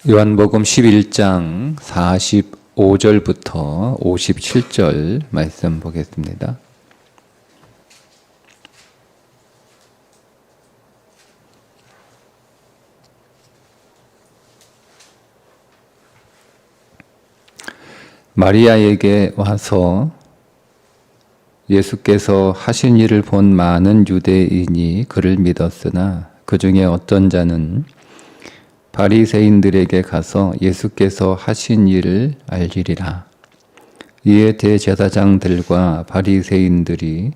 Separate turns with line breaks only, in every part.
요한복음 11장 45절부터 57절 말씀 보겠습니다. 마리아에게 와서 예수께서 하신 일을 본 많은 유대인이 그를 믿었으나 그 중에 어떤 자는 바리새인들에게 가서 예수께서 하신 일을 알리리라. 이에 대제사장들과 바리새인들이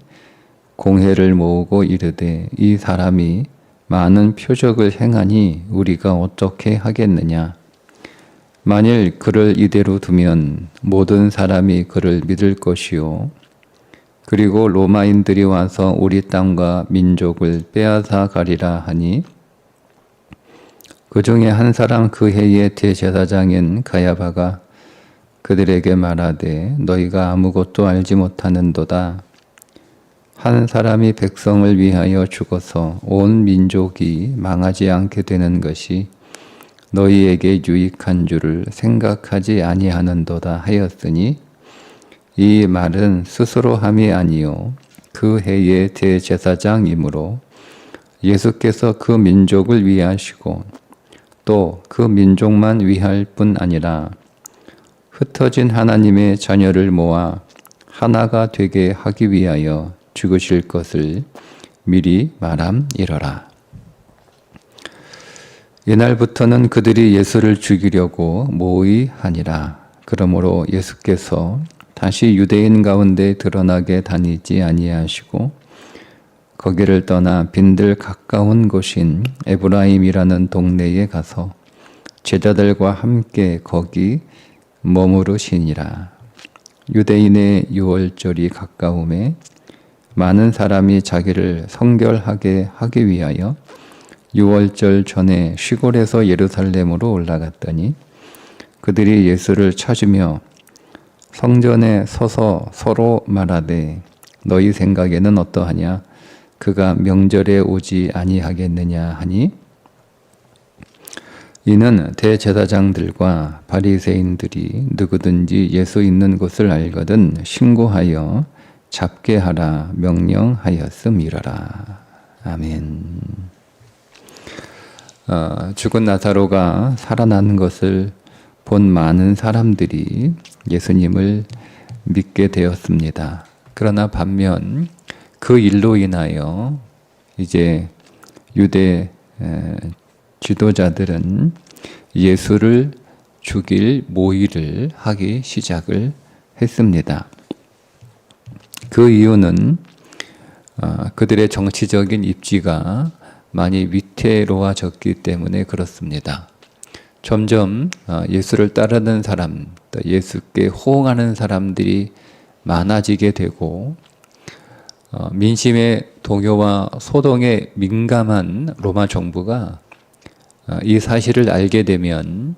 공회를 모으고 이르되 이 사람이 많은 표적을 행하니 우리가 어떻게 하겠느냐. 만일 그를 이대로 두면 모든 사람이 그를 믿을 것이요. 그리고 로마인들이 와서 우리 땅과 민족을 빼앗아 가리라 하니 그 중에 한 사람 그 해의 대제사장인 가야바가 그들에게 말하되 너희가 아무것도 알지 못하는도다. 한 사람이 백성을 위하여 죽어서 온 민족이 망하지 않게 되는 것이 너희에게 유익한 줄을 생각하지 아니하는도다 하였으니 이 말은 스스로 함이 아니요 그 해의 대제사장이므로 예수께서 그 민족을 위하시고 또 그 민족만 위할 뿐 아니라 흩어진 하나님의 자녀를 모아 하나가 되게 하기 위하여 죽으실 것을 미리 말함이러라. 이날부터는 그들이 예수를 죽이려고 모의하니라. 그러므로 예수께서 다시 유대인 가운데 드러나게 다니지 아니하시고 거기를 떠나 빈들 가까운 곳인 에브라임이라는 동네에 가서 제자들과 함께 거기 머무르시니라. 유대인의 유월절이 가까움에 많은 사람이 자기를 성결하게 하기 위하여 유월절 전에 시골에서 예루살렘으로 올라갔더니 그들이 예수를 찾으며 성전에 서서 서로 말하되 너희 생각에는 어떠하냐? 그가 명절에 오지 아니하겠느냐 하니 이는 대제사장들과 바리새인들이 누구든지 예수 있는 곳을 알거든 신고하여 잡게 하라 명령하였음이러라. 아멘. 죽은 나사로가 살아나는 것을 본 많은 사람들이 예수님을 믿게 되었습니다. 그러나 반면 그 일로 인하여 이제 유대 지도자들은 예수를 죽일 모의를 하기 시작을 했습니다. 그 이유는 그들의 정치적인 입지가 많이 위태로워졌기 때문에 그렇습니다. 점점 예수를 따르는 사람, 또 예수께 호응하는 사람들이 많아지게 되고 민심의 동요와 소동에 민감한 로마 정부가 이 사실을 알게 되면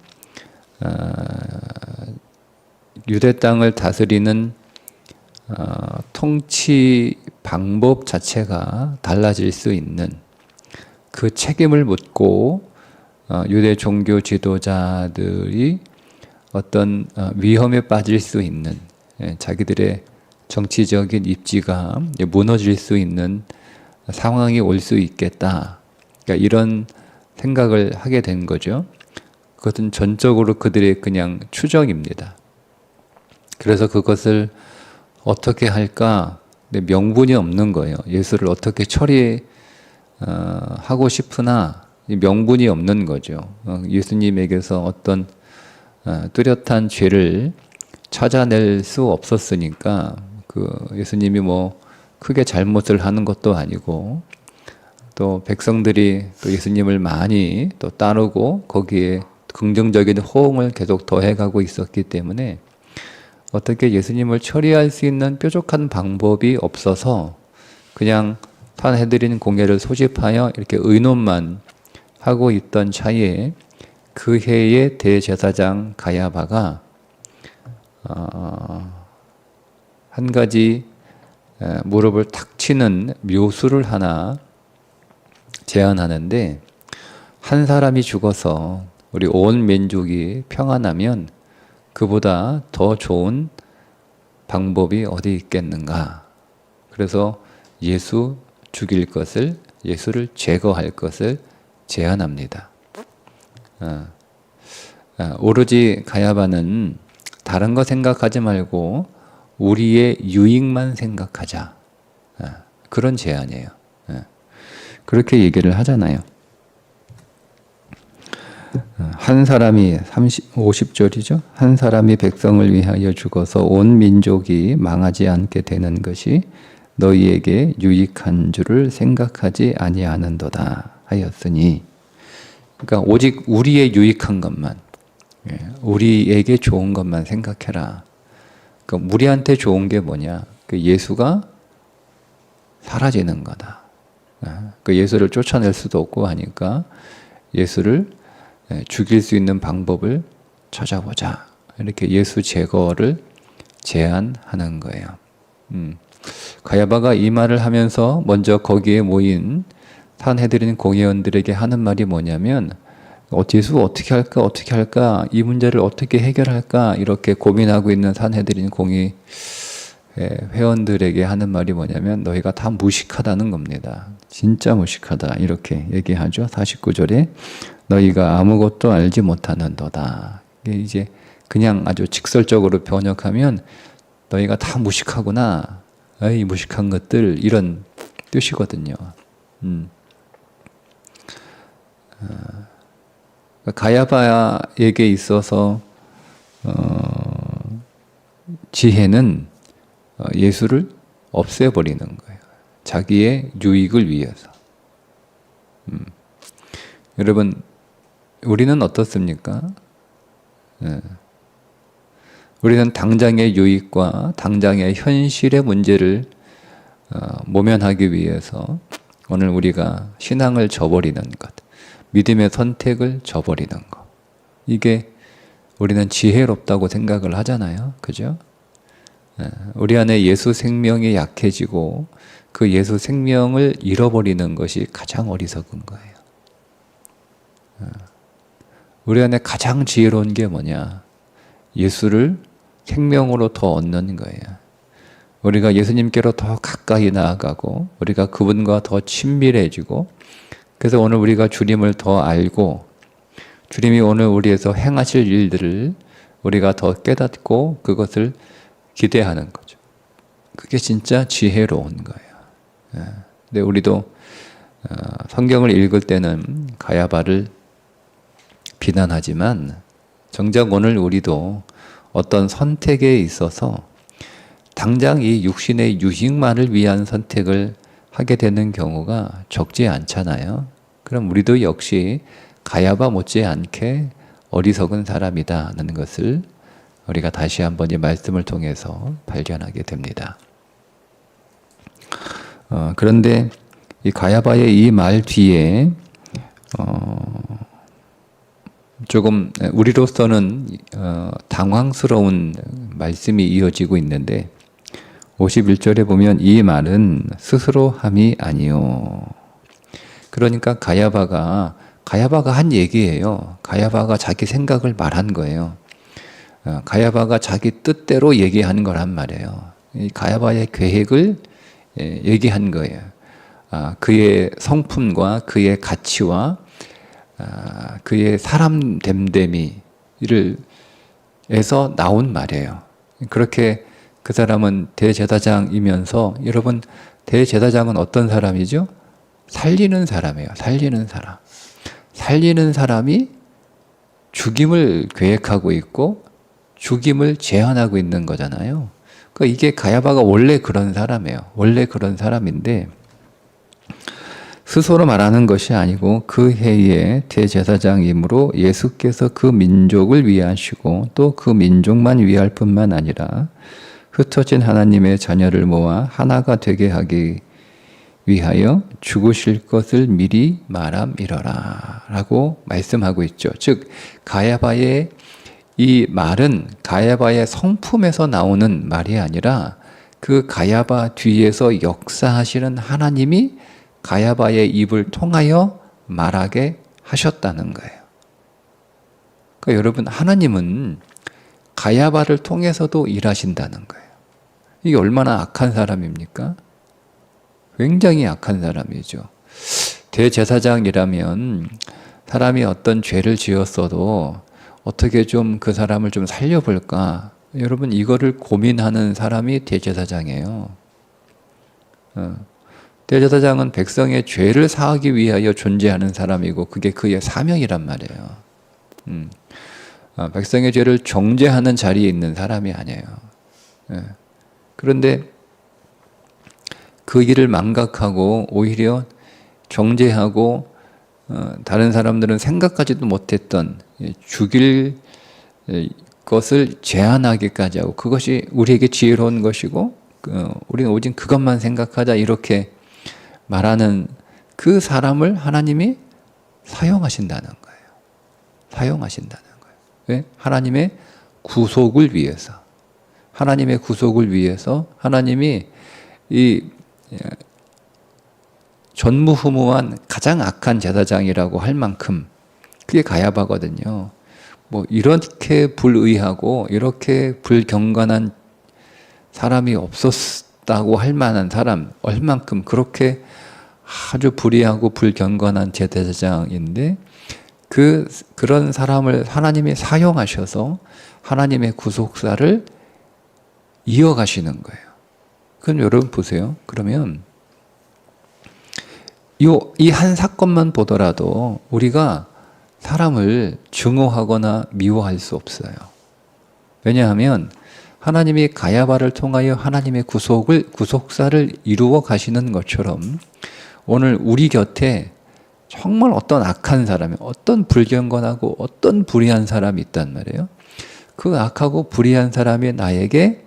유대 땅을 다스리는 통치 방법 자체가 달라질 수 있는 그 책임을 묻고 유대 종교 지도자들이 어떤 위험에 빠질 수 있는 자기들의 정치적인 입지가 무너질 수 있는 상황이 올 수 있겠다. 그러니까 이런 생각을 하게 된 거죠. 그것은 전적으로 그들의 그냥 추정입니다. 그래서 그것을 어떻게 할까? 명분이 없는 거예요. 예수를 어떻게 처리하고 싶으나 명분이 없는 거죠. 예수님에게서 어떤 뚜렷한 죄를 찾아낼 수 없었으니까 예수님이 뭐 크게 잘못을 하는 것도 아니고 또 백성들이 또 예수님을 많이 또 따르고 거기에 긍정적인 호응을 계속 더해가고 있었기 때문에 어떻게 예수님을 처리할 수 있는 뾰족한 방법이 없어서 그냥 산헤드린 공회를 소집하여 이렇게 의논만 하고 있던 차에 그 해의 대제사장 가야바가 한 가지 무릎을 탁 치는 묘수를 하나 제안하는데 한 사람이 죽어서 우리 온 민족이 평안하면 그보다 더 좋은 방법이 어디 있겠는가. 그래서 예수 죽일 것을, 예수를 제거할 것을 제안합니다. 오로지 가야바는 다른 거 생각하지 말고 우리의 유익만 생각하자. 그런 제안이에요. 그렇게 얘기를 하잖아요. 한 사람이 50절이죠. 한 사람이 백성을 위하여 죽어서 온 민족이 망하지 않게 되는 것이 너희에게 유익한 줄을 생각하지 아니하는도다 하였으니, 그러니까 오직 우리의 유익한 것만, 우리에게 좋은 것만 생각해라. 그러니까 우리한테 좋은 게 뭐냐? 그 예수가 사라지는 거다. 그 예수를 쫓아낼 수도 없고 하니까 예수를 죽일 수 있는 방법을 찾아보자. 이렇게 예수 제거를 제안하는 거예요. 가야바가 이 말을 하면서 먼저 거기에 모인 산헤드린 공회원들에게 하는 말이 뭐냐면, 예수 어떻게 할까, 이 문제를 어떻게 해결할까 이렇게 고민하고 있는 산헤드린 공회 회원들에게 하는 말이 뭐냐면, 너희가 다 무식하다는 겁니다. 진짜 무식하다 이렇게 얘기하죠. 49절에 너희가 아무것도 알지 못하는도다. 이게 이제 그냥 아주 직설적으로 번역하면 너희가 다 무식하구나, 이 무식한 것들, 이런 뜻이거든요. 가야바에게 있어서 지혜는 예수를 없애버리는 거예요. 자기의 유익을 위해서. 여러분, 우리는 어떻습니까? 우리는 당장의 유익과 당장의 현실의 문제를 모면하기 위해서 오늘 우리가 신앙을 저버리는 것, 믿음의 선택을 저버리는 것, 이게 우리는 지혜롭다고 생각을 하잖아요. 그죠? 우리 안에 예수 생명이 약해지고 그 예수 생명을 잃어버리는 것이 가장 어리석은 거예요. 우리 안에 가장 지혜로운 게 뭐냐? 예수를 생명으로 더 얻는 거예요. 우리가 예수님께로 더 가까이 나아가고 우리가 그분과 더 친밀해지고, 그래서 오늘 우리가 주님을 더 알고 주님이 오늘 우리에서 행하실 일들을 우리가 더 깨닫고 그것을 기대하는 거죠. 그게 진짜 지혜로운 거예요. 근데 우리도 성경을 읽을 때는 가야바를 비난하지만 정작 오늘 우리도 어떤 선택에 있어서 당장 이 육신의 유익만을 위한 선택을 하게 되는 경우가 적지 않잖아요. 그럼 우리도 역시 가야바 못지않게 어리석은 사람이다라는 것을 우리가 다시 한번 이 말씀을 통해서 발견하게 됩니다. 그런데 이 가야바의 이 말 뒤에 조금 우리로서는 당황스러운 말씀이 이어지고 있는데, 51절에 보면 이 말은 스스로 함이 아니요. 그러니까 가야바가 한 얘기예요. 가야바가 자기 생각을 말한 거예요. 가야바가 자기 뜻대로 얘기한 거란 말이에요. 이 가야바의 계획을 얘기한 거예요. 그의 성품과 그의 가치와 그의 사람 됨됨이를 에서 나온 말이에요. 그렇게 그 사람은 대제사장이면서, 여러분, 대제사장은 어떤 사람이죠? 살리는 사람이에요. 살리는 사람. 살리는 사람이 죽임을 계획하고 있고 죽임을 제안하고 있는 거잖아요. 그러니까 이게 가야바가 원래 그런 사람이에요. 원래 그런 사람인데, 스스로 말하는 것이 아니고 그 해의 대제사장이므로 예수께서 그 민족을 위하시고 또 그 민족만 위할 뿐만 아니라 흩어진 하나님의 자녀를 모아 하나가 되게 하기 위하여 죽으실 것을 미리 말함이러라 라고 말씀하고 있죠. 즉 가야바의 이 말은 가야바의 성품에서 나오는 말이 아니라 그 가야바 뒤에서 역사하시는 하나님이 가야바의 입을 통하여 말하게 하셨다는 거예요. 그러니까 여러분, 하나님은 가야바를 통해서도 일하신다는 거예요. 이게 얼마나 악한 사람입니까? 굉장히 악한 사람이죠. 대제사장이라면 사람이 어떤 죄를 지었어도 어떻게 좀 그 사람을 좀 살려볼까? 여러분, 이거를 고민하는 사람이 대제사장이에요. 대제사장은 백성의 죄를 사하기 위하여 존재하는 사람이고 그게 그의 사명이란 말이에요. 백성의 죄를 정죄하는 자리에 있는 사람이 아니에요. 그런데 그 일을 망각하고 오히려 정죄하고 다른 사람들은 생각하지도 못했던 죽일 것을 제한하기까지 하고 그것이 우리에게 지혜로운 것이고 우리는 오직 그것만 생각하자 이렇게 말하는 그 사람을 하나님이 사용하신다는 거예요. 사용하신다는 거예요. 왜? 하나님의 구속을 위해서. 하나님의 구속을 위해서 하나님이 이 전무후무한 가장 악한 제사장이라고 할 만큼 그게 가야바거든요. 뭐 이렇게 불의하고 이렇게 불경건한 사람이 없었다고 할 만한 사람, 얼만큼 그렇게 아주 불의하고 불경건한 제사장인데 그런 사람을 하나님이 사용하셔서 하나님의 구속사를 이어가시는 거예요. 그럼 여러분 보세요. 그러면 이 한 사건만 보더라도 우리가 사람을 증오하거나 미워할 수 없어요. 왜냐하면 하나님이 가야바를 통하여 하나님의 구속사를 이루어 가시는 것처럼 오늘 우리 곁에 정말 어떤 악한 사람이, 어떤 불경건하고 어떤 불의한 사람이 있단 말이에요. 그 악하고 불의한 사람이 나에게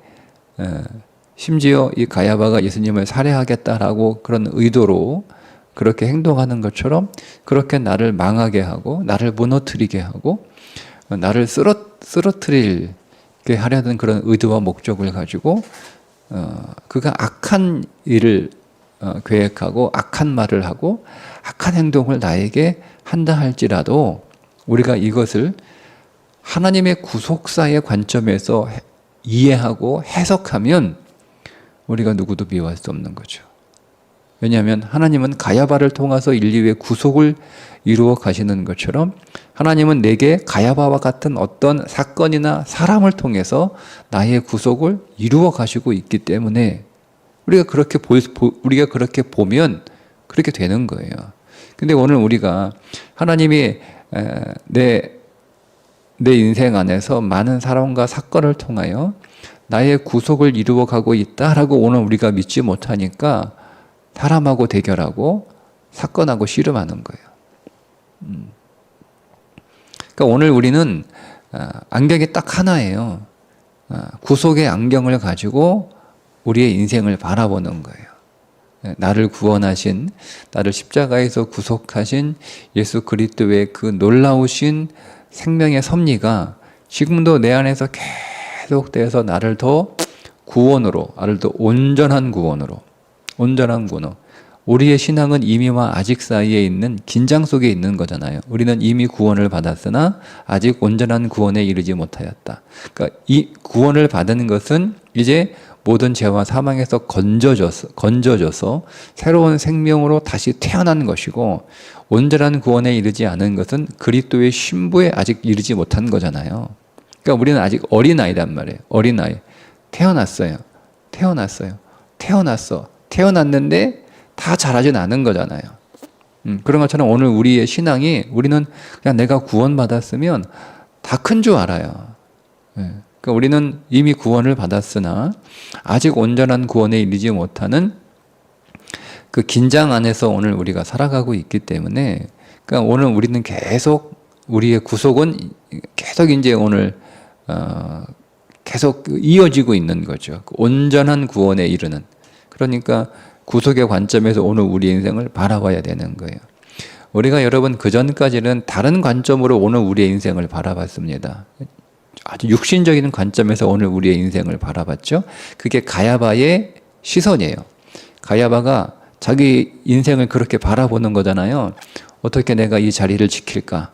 심지어 이 가야바가 예수님을 살해하겠다라고 그런 의도로 그렇게 행동하는 것처럼 그렇게 나를 망하게 하고 나를 무너뜨리게 하고 나를 쓰러뜨리게 하려는 그런 의도와 목적을 가지고 그가 악한 일을 계획하고 악한 말을 하고 악한 행동을 나에게 한다 할지라도 우리가 이것을 하나님의 구속사의 관점에서 이해하고 해석하면 우리가 누구도 미워할 수 없는 거죠. 왜냐하면 하나님은 가야바를 통해서 인류의 구속을 이루어 가시는 것처럼 하나님은 내게 가야바와 같은 어떤 사건이나 사람을 통해서 나의 구속을 이루어 가시고 있기 때문에 우리가 그렇게 보면 그렇게 되는 거예요. 근데 오늘 우리가 하나님이 내 인생 안에서 많은 사람과 사건을 통하여 나의 구속을 이루어 가고 있다라고 오늘 우리가 믿지 못하니까 사람하고 대결하고 사건하고 씨름하는 거예요. 그러니까 오늘 우리는 안경이 딱 하나예요. 구속의 안경을 가지고 우리의 인생을 바라보는 거예요. 나를 구원하신, 나를 십자가에서 구속하신 예수 그리스도의 그 놀라우신 생명의 섭리가 지금도 내 안에서 계속돼서 나를 더 구원으로, 나를 더 온전한 구원으로. 우리의 신앙은 이미와 아직 사이에 있는 긴장 속에 있는 거잖아요. 우리는 이미 구원을 받았으나 아직 온전한 구원에 이르지 못하였다. 그러니까 이 구원을 받은 것은 이제 모든 죄와 사망에서 건져져서 새로운 생명으로 다시 태어난 것이고 온전한 구원에 이르지 않은 것은 그리스도의 신부에 아직 이르지 못한 거잖아요. 그러니까 우리는 아직 어린아이란 말이에요. 어린아이. 태어났는데 다 잘하진 않은 거잖아요. 그런 것처럼 오늘 우리의 신앙이 우리는 그냥 내가 구원받았으면 다 큰 줄 알아요. 그러니까 우리는 이미 구원을 받았으나 아직 온전한 구원에 이르지 못하는 그 긴장 안에서 오늘 우리가 살아가고 있기 때문에 그러니까 오늘 우리는 계속 우리의 구속은 계속 이제 오늘 계속 이어지고 있는 거죠. 온전한 구원에 이르는. 그러니까 구속의 관점에서 오늘 우리 인생을 바라봐야 되는 거예요. 우리가 여러분 그전까지는 다른 관점으로 오늘 우리의 인생을 바라봤습니다. 아주 육신적인 관점에서 오늘 우리의 인생을 바라봤죠. 그게 가야바의 시선이에요. 가야바가 자기 인생을 그렇게 바라보는 거잖아요. 어떻게 내가 이 자리를 지킬까?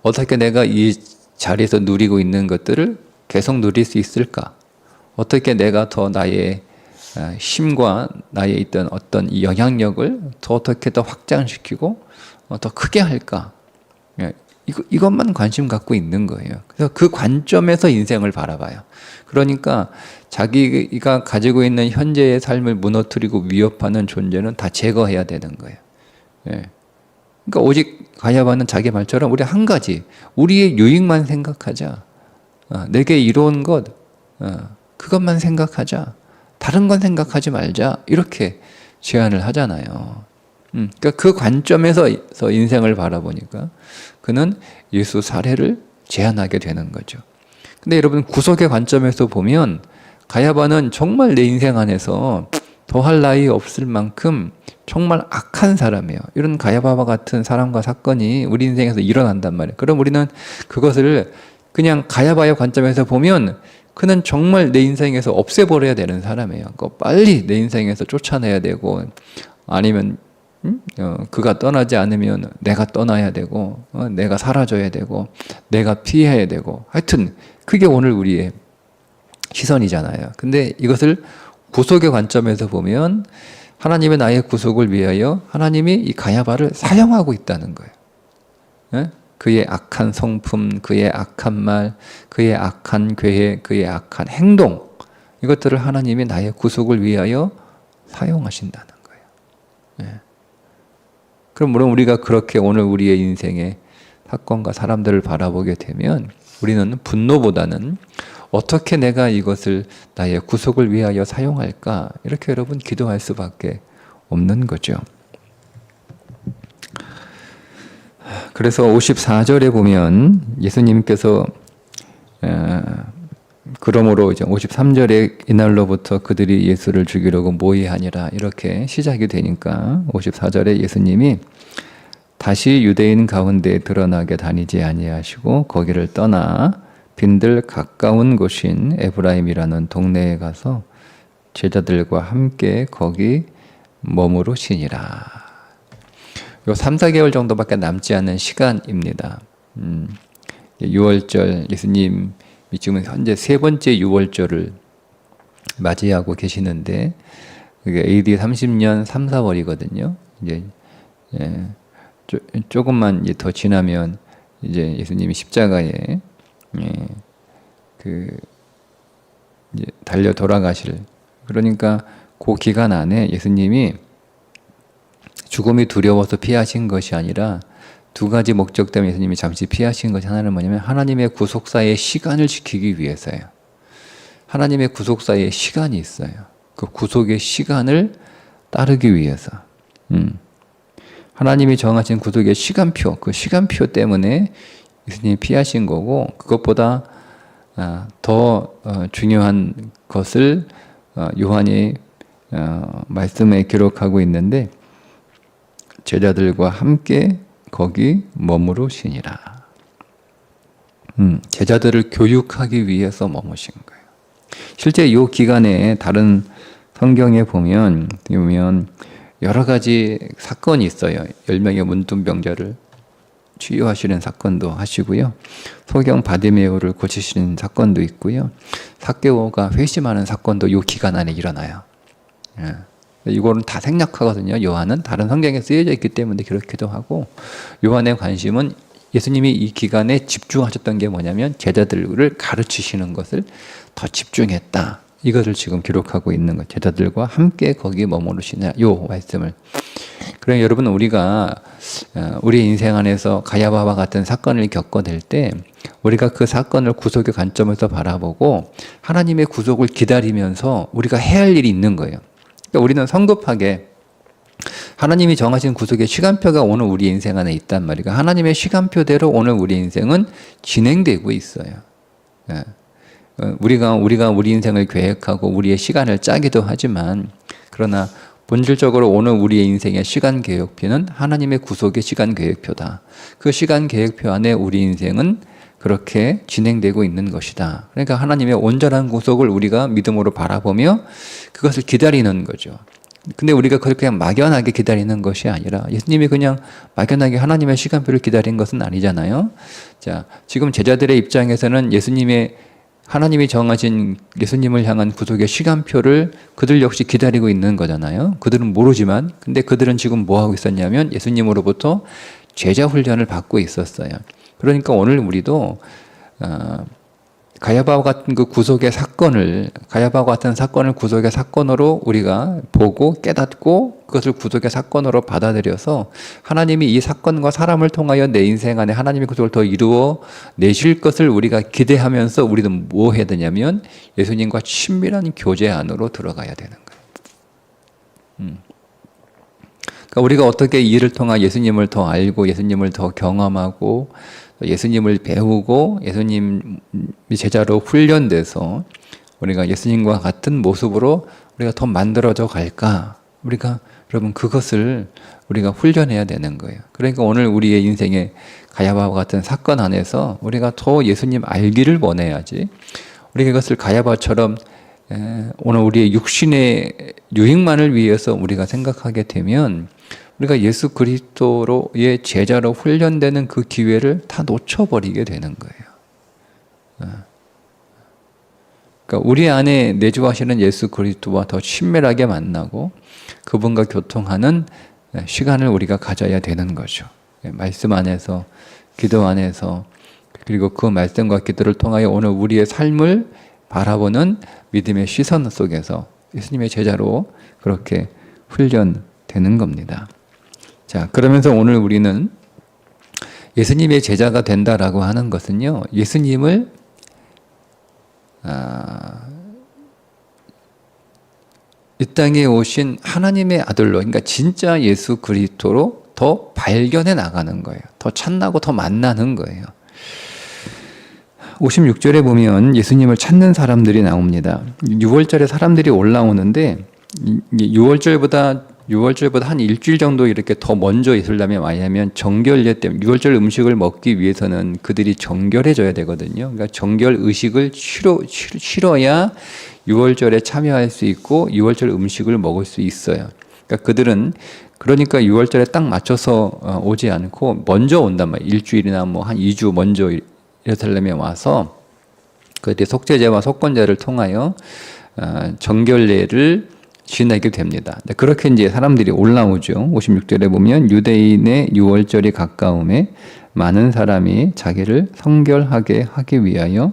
어떻게 내가 이 자리에서 누리고 있는 것들을 계속 누릴 수 있을까? 어떻게 내가 더 나의 힘과 나의 있던 어떤 이 영향력을 더 어떻게 더 확장시키고 더 크게 할까? 예, 이것만 관심 갖고 있는 거예요. 그래서 그 관점에서 인생을 바라봐요. 그러니까 자기가 가지고 있는 현재의 삶을 무너뜨리고 위협하는 존재는 다 제거해야 되는 거예요. 예. 그러니까 오직 가야바는 자기 말처럼 우리 한 가지, 우리의 유익만 생각하자. 내게 이로운 것, 그것만 생각하자. 다른 건 생각하지 말자. 이렇게 제안을 하잖아요. 그러니까 그 관점에서 인생을 바라보니까 그는 예수 사례를 제안하게 되는 거죠. 근데 여러분, 구속의 관점에서 보면 가야바는 정말 내 인생 안에서 더할 나위 없을 만큼 정말 악한 사람이에요. 이런 가야바와 같은 사람과 사건이 우리 인생에서 일어난단 말이에요. 그럼 우리는 그것을 그냥 가야바의 관점에서 보면 그는 정말 내 인생에서 없애버려야 되는 사람이에요. 빨리 내 인생에서 쫓아내야 되고, 아니면 그가 떠나지 않으면 내가 떠나야 되고, 내가 사라져야 되고, 내가 피해야 되고, 하여튼 그게 오늘 우리의 시선이잖아요. 근데 이것을 구속의 관점에서 보면 하나님의 나의 구속을 위하여 하나님이 이 가야바를 사용하고 있다는 거예요. 예? 그의 악한 성품, 그의 악한 말, 그의 악한 계획, 그의 악한 행동, 이것들을 하나님이 나의 구속을 위하여 사용하신다는 거예요. 예. 그럼 물론 우리가 그렇게 오늘 우리의 인생의 사건과 사람들을 바라보게 되면 우리는 분노보다는 어떻게 내가 이것을 나의 구속을 위하여 사용할까? 이렇게 여러분 기도할 수밖에 없는 거죠. 그래서 54절에 보면 예수님께서 그러므로 이제 53절에 이날로부터 그들이 예수를 죽이려고 모의하니라 이렇게 시작이 되니까 54절에 예수님이 다시 유대인 가운데 드러나게 다니지 아니하시고 거기를 떠나 빈들 가까운 곳인 에브라임이라는 동네에 가서 제자들과 함께 거기 머무르시니라. 요 3, 4개월 정도밖에 남지 않은 시간입니다. 6월절 예수님이 지금 현재 세 번째 6월절을 맞이하고 계시는데 그게 AD 30년 3, 4월이거든요. 이제 조금만 이제 더 지나면 이제 예수님이 십자가에 이제 달려 돌아가실, 그러니까 그 기간 안에 예수님이 죽음이 두려워서 피하신 것이 아니라 두 가지 목적 때문에 예수님이 잠시 피하신 것이 하나는 뭐냐면 하나님의 구속사의 시간을 지키기 위해서예요. 하나님의 구속사의 시간이 있어요. 그 구속의 시간을 따르기 위해서. 하나님이 정하신 구속의 시간표, 그 시간표 때문에 예수님이 피하신 거고, 그것보다 더 중요한 것을 요한이 말씀에 기록하고 있는데 제자들과 함께 거기 머무르시니라. 제자들을 교육하기 위해서 머무신 거예요. 실제 이 기간에 다른 성경에 보면 여러 가지 사건이 있어요. 10명의 문둥병자를 치유하시는 사건도 하시고요. 소경 바디메오를 고치시는 사건도 있고요. 삭개오가 회심하는 사건도 이 기간 안에 일어나요. 이거는 다 생략하거든요. 요한은 다른 성경에 쓰여져 있기 때문에 그렇기도 하고, 요한의 관심은 예수님이 이 기간에 집중하셨던 게 뭐냐면 제자들을 가르치시는 것을 더 집중했다. 이것을 지금 기록하고 있는 거예요. 제자들과 함께 거기 머무르시냐, 요 말씀을. 그럼 여러분, 우리가 우리 인생 안에서 가야바와 같은 사건을 겪어낼 때 우리가 그 사건을 구속의 관점에서 바라보고 하나님의 구속을 기다리면서 우리가 해야 할 일이 있는 거예요. 그러니까 우리는 성급하게 하나님이 정하신 구속의 시간표가 오늘 우리 인생 안에 있단 말이에요. 하나님의 시간표대로 오늘 우리 인생은 진행되고 있어요. 우리가 우리 인생을 계획하고 우리의 시간을 짜기도 하지만, 그러나 본질적으로 오늘 우리의 인생의 시간 계획표는 하나님의 구속의 시간 계획표다. 그 시간 계획표 안에 우리 인생은 그렇게 진행되고 있는 것이다. 그러니까 하나님의 온전한 구속을 우리가 믿음으로 바라보며 그것을 기다리는 거죠. 근데 우리가 그렇게 그냥 막연하게 기다리는 것이 아니라 예수님이 그냥 막연하게 하나님의 시간표를 기다린 것은 아니잖아요. 자, 지금 제자들의 입장에서는 하나님이 정하신 예수님을 향한 구속의 시간표를 그들 역시 기다리고 있는 거잖아요. 그들은 모르지만, 근데 그들은 지금 뭐 하고 있었냐면 예수님으로부터 제자 훈련을 받고 있었어요. 그러니까 오늘 우리도 가야바와 같은 가야바와 같은 사건을 구속의 사건으로 우리가 보고 깨닫고 그것을 구속의 사건으로 받아들여서 하나님이 이 사건과 사람을 통하여 내 인생 안에 하나님의 구속을 더 이루어 내실 것을 우리가 기대하면서 우리는 뭐 해야 되냐면 예수님과 친밀한 교제 안으로 들어가야 되는 거예요. 그러니까 우리가 어떻게 이 일을 통해 예수님을 더 알고 예수님을 더 경험하고 예수님을 배우고 예수님 제자로 훈련돼서 우리가 예수님과 같은 모습으로 우리가 더 만들어져 갈까? 여러분 그것을 우리가 훈련해야 되는 거예요. 그러니까 오늘 우리의 인생의 가야바와 같은 사건 안에서 우리가 더 예수님 알기를 원해야지. 우리가 이것을 가야바처럼 오늘 우리의 육신의 유익만을 위해서 우리가 생각하게 되면 우리가 예수 그리스도로의 제자로 훈련되는 그 기회를 다 놓쳐버리게 되는 거예요. 그러니까 우리 안에 내주하시는 예수 그리스도와 더 친밀하게 만나고 그분과 교통하는 시간을 우리가 가져야 되는 거죠. 말씀 안에서, 기도 안에서, 그리고 그 말씀과 기도를 통하여 오늘 우리의 삶을 바라보는 믿음의 시선 속에서 예수님의 제자로 그렇게 훈련되는 겁니다. 자, 그러면서 오늘 우리는 예수님의 제자가 된다라고 하는 것은요, 예수님을 이 땅에 오신 하나님의 아들로, 그러니까 진짜 예수 그리스도로 더 발견해 나가는 거예요. 더 찾나고 더 만나는 거예요. 56절에 보면 예수님을 찾는 사람들이 나옵니다. 6월절에 사람들이 올라오는데 6월절보다 한 일주일 정도 이렇게 더 먼저 예수님이 와야하면 정결례 때문에 6월절 음식을 먹기 위해서는 그들이 정결해져야 되거든요. 그러니까 정결 의식을 치러야 6월절에 참여할 수 있고 6월절 음식을 먹을 수 있어요. 그러니까 6월절에 딱 맞춰서 오지 않고 먼저 온단 말이에요. 일주일이나 뭐 한 2주 먼저 예루살렘에 와서 그들이 속죄제와 속건제를 통하여 정결례를 지내게 됩니다. 그렇게 이제 사람들이 올라오죠. 56절에 보면 유대인의 6월절이 가까움에 많은 사람이 자기를 성결하게 하기 위하여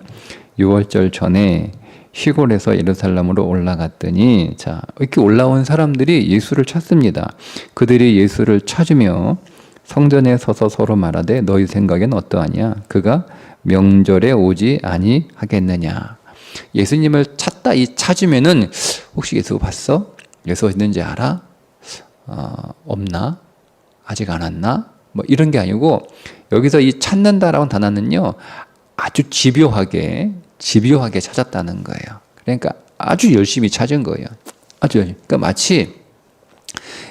6월절 전에 시골에서 예루살렘으로 올라갔더니, 자, 이렇게 올라온 사람들이 예수를 찾습니다. 그들이 예수를 찾으며 성전에 서서 서로 말하되 너희 생각엔 어떠하냐? 그가 명절에 오지 아니하겠느냐? 예수님을 찾으면은 혹시 예수 봤어? 예수 있는지 알아? 없나? 아직 안 왔나? 뭐 이런 게 아니고 여기서 이 찾는다라는 단어는요 아주 집요하게 찾았다는 거예요. 그러니까 아주 열심히 찾은 거예요. 그러니까 마치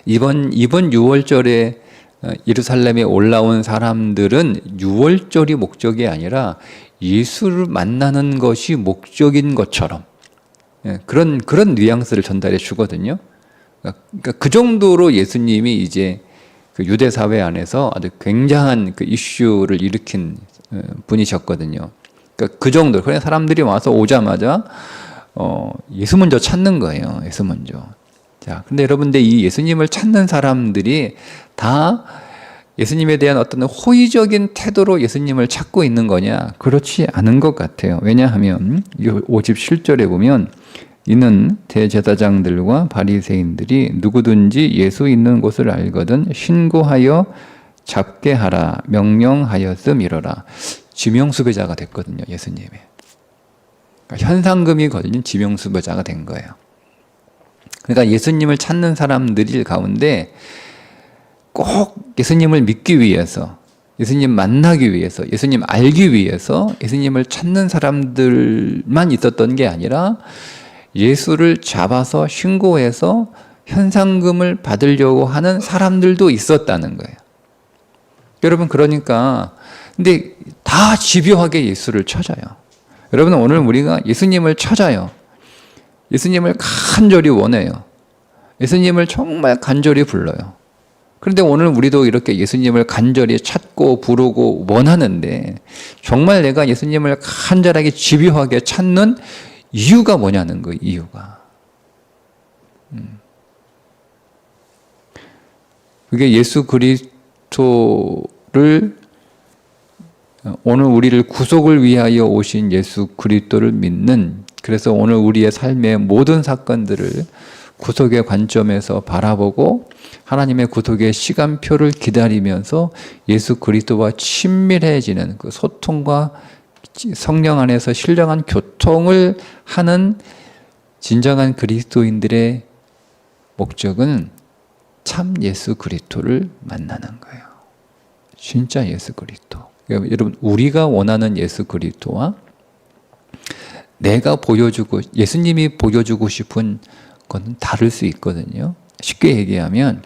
이번 6월절에 예루살렘에 올라온 사람들은 6월절이 목적이 아니라 예수를 만나는 것이 목적인 것처럼 그런 뉘앙스를 전달해 주거든요. 그러니까 그 정도로 예수님이 이제 그 유대 사회 안에서 아주 굉장한 그 이슈를 일으킨 분이셨거든요. 그러니까 그 정도. 그냥 사람들이 와서 오자마자 예수 먼저 찾는 거예요. 예수 먼저. 자, 근데 여러분들 이 예수님을 찾는 사람들이 다 예수님에 대한 어떤 호의적인 태도로 예수님을 찾고 있는 거냐? 그렇지 않은 것 같아요. 왜냐하면 57절에 보면 이는 대제사장들과 바리새인들이 누구든지 예수 있는 곳을 알거든 신고하여 잡게 하라 명령하였음이로라. 지명수배자가 됐거든요. 예수님이. 그러니까 현상금이 걸린 지명수배자가 된 거예요. 그러니까 예수님을 찾는 사람들 가운데 꼭 예수님을 믿기 위해서, 예수님 만나기 위해서, 예수님 알기 위해서 예수님을 찾는 사람들만 있었던 게 아니라 예수를 잡아서 신고해서 현상금을 받으려고 하는 사람들도 있었다는 거예요. 여러분, 그러니까 근데 다 집요하게 예수를 찾아요. 여러분, 오늘 우리가 예수님을 찾아요. 예수님을 간절히 원해요. 예수님을 정말 간절히 불러요. 그런데 오늘 우리도 이렇게 예수님을 간절히 찾고 부르고 원하는데 정말 내가 예수님을 간절하게 집요하게 찾는 이유가 뭐냐는 거예요. 이유가. 그게 예수 그리스도를 오늘 우리를 구속을 위하여 오신 예수 그리스도를 믿는, 그래서 오늘 우리의 삶의 모든 사건들을 구속의 관점에서 바라보고 하나님의 구속의 시간표를 기다리면서 예수 그리스도와 친밀해지는 그 소통과 성령 안에서 신령한 교통을 하는 진정한 그리스도인들의 목적은 참 예수 그리스도를 만나는 거예요. 진짜 예수 그리스도. 그러니까 여러분, 우리가 원하는 예수 그리스도와 내가 보여주고 예수님이 보여주고 싶은 건 다를 수 있거든요. 쉽게 얘기하면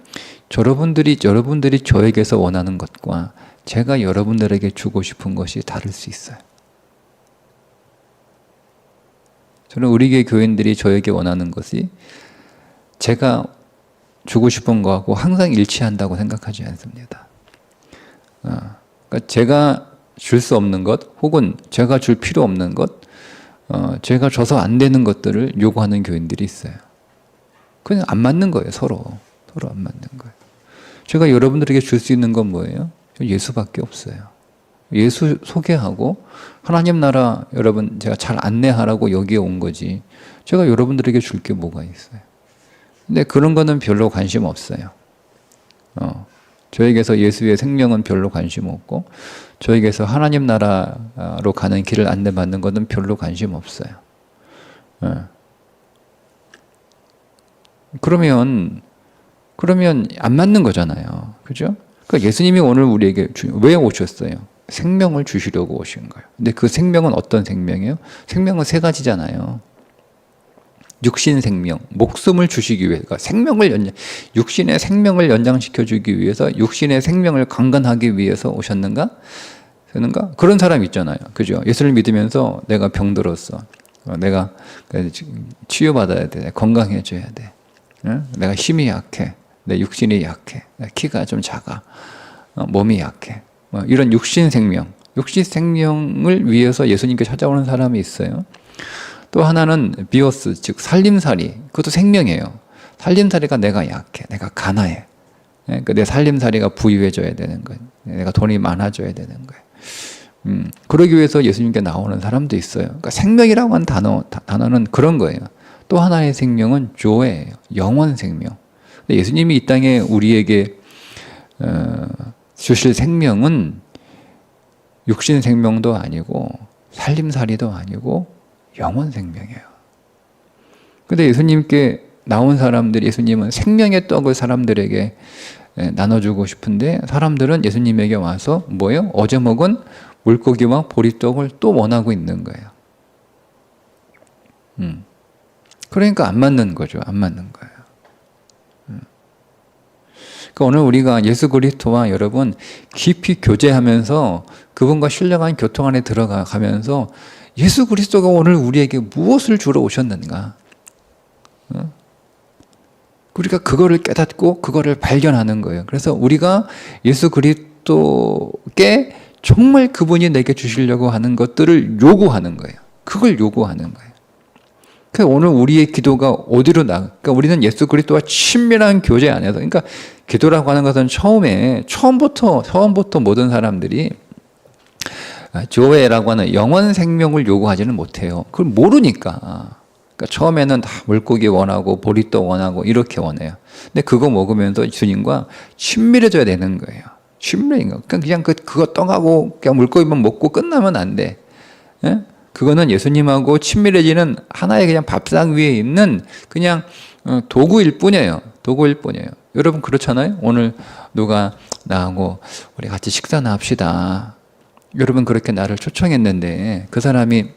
여러분들이 저에게서 원하는 것과 제가 여러분들에게 주고 싶은 것이 다를 수 있어요. 저는 우리 교회 교인들이 저에게 원하는 것이 제가 주고 싶은 거하고 항상 일치한다고 생각하지 않습니다. 그러니까 제가 줄 수 없는 것, 혹은 제가 줄 필요 없는 것, 제가 줘서 안 되는 것들을 요구하는 교인들이 있어요. 그냥 안 맞는 거예요. 서로 안 맞는 거예요. 제가 여러분들에게 줄 수 있는 건 뭐예요? 예수밖에 없어요. 예수 소개하고 하나님 나라 여러분 제가 잘 안내하라고 여기에 온 거지, 제가 여러분들에게 줄 게 뭐가 있어요. 근데 그런 거는 별로 관심 없어요. 저에게서 예수의 생명은 별로 관심 없고, 저에게서 하나님 나라로 가는 길을 안내받는 것은 별로 관심 없어요. 그러면 안 맞는 거잖아요. 그죠? 그러니까 예수님이 오늘 우리에게 왜 오셨어요? 생명을 주시려고 오신 거예요. 근데 그 생명은 어떤 생명이에요? 생명은 세 가지잖아요. 육신 생명, 목숨을 주시기 위해, 그러니까 육신의 생명을 연장시켜주기 위해서, 육신의 생명을 강건하기 위해서 오셨는가? 그런 사람 있잖아요. 그죠? 예수를 믿으면서 내가 병들었어. 내가 치유받아야 돼. 건강해져야 돼. 내가 힘이 약해. 내 육신이 약해. 키가 좀 작아. 몸이 약해. 이런 육신 생명을 위해서 예수님께 찾아오는 사람이 있어요. 또 하나는 비오스, 즉 살림살이. 그것도 생명이에요. 살림살이가 내가 약해, 내가 가난해. 그러니까 내 살림살이가 부유해져야 되는 거예요. 내가 돈이 많아져야 되는 거예요. 그러기 위해서 예수님께 나오는 사람도 있어요. 그러니까 생명이라고 하는 단어는 그런 거예요. 또 하나의 생명은 조예예요. 영원 생명. 예수님이 이 땅에 우리에게 주실 생명은 육신 생명도 아니고 살림살이도 아니고 영원 생명이에요. 근데 예수님께 나온 사람들이, 예수님은 생명의 떡을 사람들에게 나눠주고 싶은데 사람들은 예수님에게 와서 뭐예요? 어제 먹은 물고기와 보리떡을 또 원하고 있는 거예요. 그러니까 안 맞는 거죠. 안 맞는 거예요. 그러니까 오늘 우리가 예수 그리스도와 여러분 깊이 교제하면서 그분과 신령한 교통 안에 들어가면서 예수 그리스도가 오늘 우리에게 무엇을 주러 오셨는가? 우리가 그거를 깨닫고 그거를 발견하는 거예요. 그래서 우리가 예수 그리스도께 정말 그분이 내게 주시려고 하는 것들을 요구하는 거예요. 그걸 요구하는 거예요. 그러니까 오늘 우리의 기도가 어디로 그러니까 우리는 예수 그리스도와 친밀한 교제 안에서, 그러니까 기도라고 하는 것은 처음부터 모든 사람들이 조회라고 하는 영원 생명을 요구하지는 못해요. 그걸 모르니까. 그러니까 처음에는 다 물고기 원하고 보리떡 원하고 이렇게 원해요. 근데 그거 먹으면서 주님과 친밀해져야 되는 거예요. 친밀인 거. 그냥 그거 떡하고 그냥 물고기만 먹고 끝나면 안 돼. 예? 그거는 예수님하고 친밀해지는 하나의 그냥 밥상 위에 있는 그냥 도구일 뿐이에요. 여러분 그렇잖아요. 오늘 누가 나하고 우리 같이 식사나 합시다. 여러분 그렇게 나를 초청했는데 그 사람이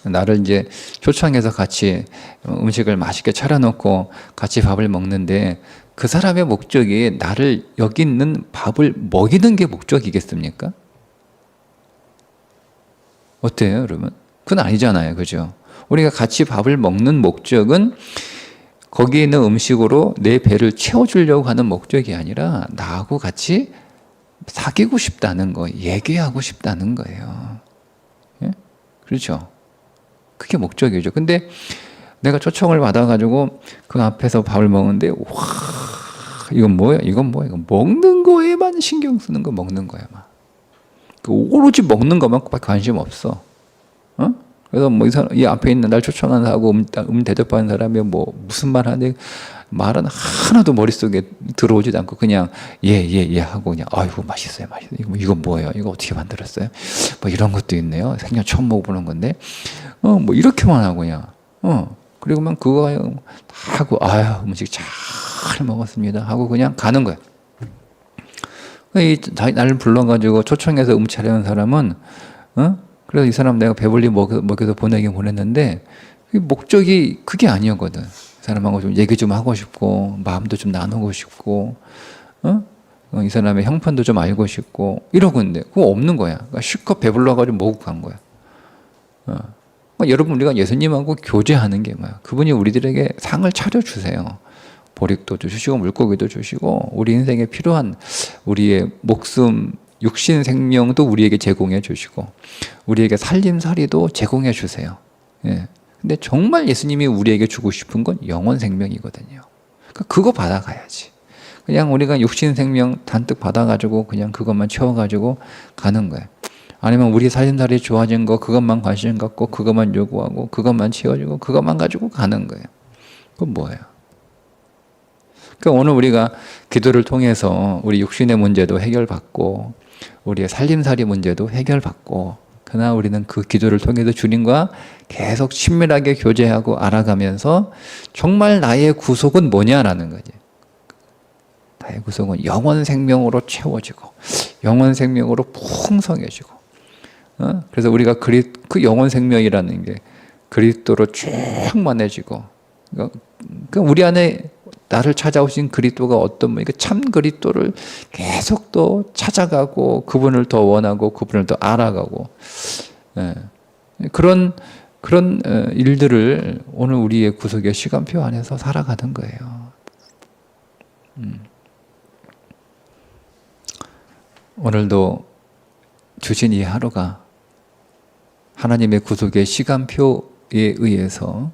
나를 이제 초청해서 같이 음식을 맛있게 차려놓고 같이 밥을 먹는데 그 사람의 목적이 나를 여기 있는 밥을 먹이는 게 목적이겠습니까? 어때요, 여러분? 그건 아니잖아요. 그죠? 우리가 같이 밥을 먹는 목적은 거기에 있는 음식으로 내 배를 채워주려고 하는 목적이 아니라 나하고 같이 사귀고 싶다는 거, 얘기하고 싶다는 거예요. 예? 그렇죠? 그게 목적이죠. 근데 내가 초청을 받아가지고 그 앞에서 밥을 먹는데, 와, 이건 뭐야? 이건 뭐야? 이건 먹는 거에만 신경 쓰는 거, 먹는 거야만. 오로지 먹는 것만 관심 없어. 어? 그래서 뭐 이 앞에 있는 날 초청하는 사람하고 대접하는 사람이 뭐 무슨 말 하는데 말은 하나도 머릿속에 들어오지도 않고 그냥 예 하고 그냥 아이고 맛있어요. 이거 뭐예요? 이거 어떻게 만들었어요? 뭐 이런 것도 있네요. 생전 처음 먹어보는 건데 뭐 이렇게만 하고 그냥 그리고만 그거 다 하고 아유 음식 잘 먹었습니다 하고 그냥 가는 거야. 나를 불러가지고 초청해서 차려는 사람은 그래서 이 사람 내가 배불리 먹여서 보내는데 목적이 그게 아니었거든. 이 사람하고 좀 얘기 좀 하고 싶고 마음도 좀 나누고 싶고 이 사람의 형편도 좀 알고 싶고 이러고 있는데 그거 없는 거야. 그러니까 실컷 배불러가지고 먹고 간 거야. 여러분 우리가 예수님하고 교제하는 게 뭐야? 그분이 우리들에게 상을 차려주세요. 보릿도 주시고 물고기도 주시고 우리 인생에 필요한 우리의 목숨 육신 생명도 우리에게 제공해 주시고 우리에게 살림살이도 제공해 주세요. 예. 근데 정말 예수님이 우리에게 주고 싶은 건 영원 생명이거든요. 그러니까 그거 받아가야지. 그냥 우리가 육신 생명 단뜩 받아가지고 그냥 그것만 채워가지고 가는 거예요. 아니면 우리 살림살이 좋아진 거 그것만 관심 갖고 그것만 요구하고 그것만 채워주고 그것만 가지고 가는 거예요. 그건 뭐예요? 그러니까 오늘 우리가 기도를 통해서 우리 육신의 문제도 해결받고 우리의 살림살이 문제도 해결받고 그러나 우리는 그 기도를 통해서 주님과 계속 친밀하게 교제하고 알아가면서 정말 나의 구속은 뭐냐라는 거지. 나의 구속은 영원 생명으로 채워지고 영원 생명으로 풍성해지고 그래서 우리가 그 영원 생명이라는 게 그리스도로 충만해지고 그러니까 우리 안에 나를 찾아오신 그리스도가 어떤 분이니까 참 그리스도를 계속 또 찾아가고 그분을 더 원하고 그분을 더 알아가고 그런 일들을 오늘 우리의 구속의 시간표 안에서 살아가는 거예요. 오늘도 주신 이 하루가 하나님의 구속의 시간표에 의해서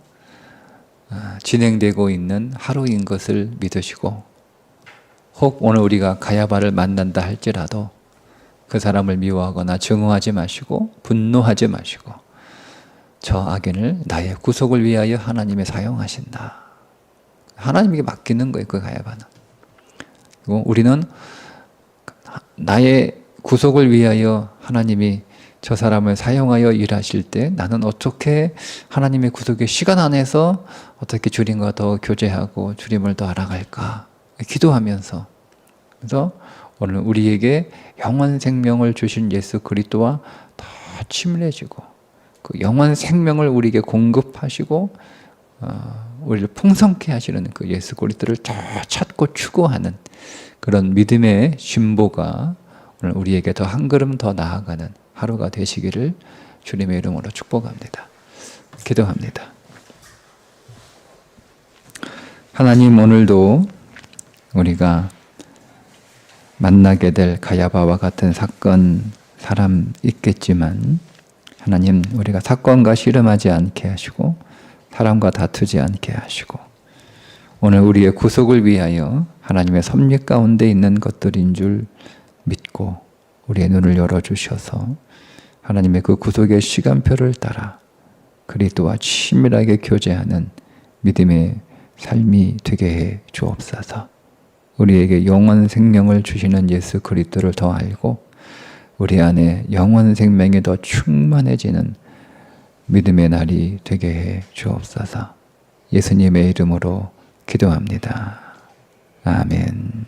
진행되고 있는 하루인 것을 믿으시고 혹 오늘 우리가 가야바를 만난다 할지라도 그 사람을 미워하거나 증오하지 마시고 분노하지 마시고 저 악인을 나의 구속을 위하여 하나님이 사용하신다. 하나님에게 맡기는 거예요. 그 가야바는. 그리고 우리는 나의 구속을 위하여 하나님이 저 사람을 사용하여 일하실 때 나는 어떻게 하나님의 구속의 시간 안에서 어떻게 주님과 더 교제하고 주님을 더 알아갈까 기도하면서 그래서 오늘 우리에게 영원 생명을 주신 예수 그리스도와 더 친밀해지고 그 영원 생명을 우리에게 공급하시고 우리를 풍성케 하시는 그 예수 그리스도를 더 찾고 추구하는 그런 믿음의 진보가 오늘 우리에게 더 한 걸음 더 나아가는 하루가 되시기를 주님의 이름으로 축복합니다. 기도합니다. 하나님 오늘도 우리가 만나게 될 가야바와 같은 사건, 사람 있겠지만 하나님 우리가 사건과 씨름하지 않게 하시고 사람과 다투지 않게 하시고 오늘 우리의 구속을 위하여 하나님의 섭리 가운데 있는 것들인 줄 믿고 우리의 눈을 열어주셔서 하나님의 그 구속의 시간표를 따라 그리스도와 친밀하게 교제하는 믿음의 삶이 되게 해 주옵소서. 우리에게 영원 생명을 주시는 예수 그리스도를 더 알고 우리 안에 영원 생명이 더 충만해지는 믿음의 날이 되게 해 주옵소서. 예수님의 이름으로 기도합니다. 아멘.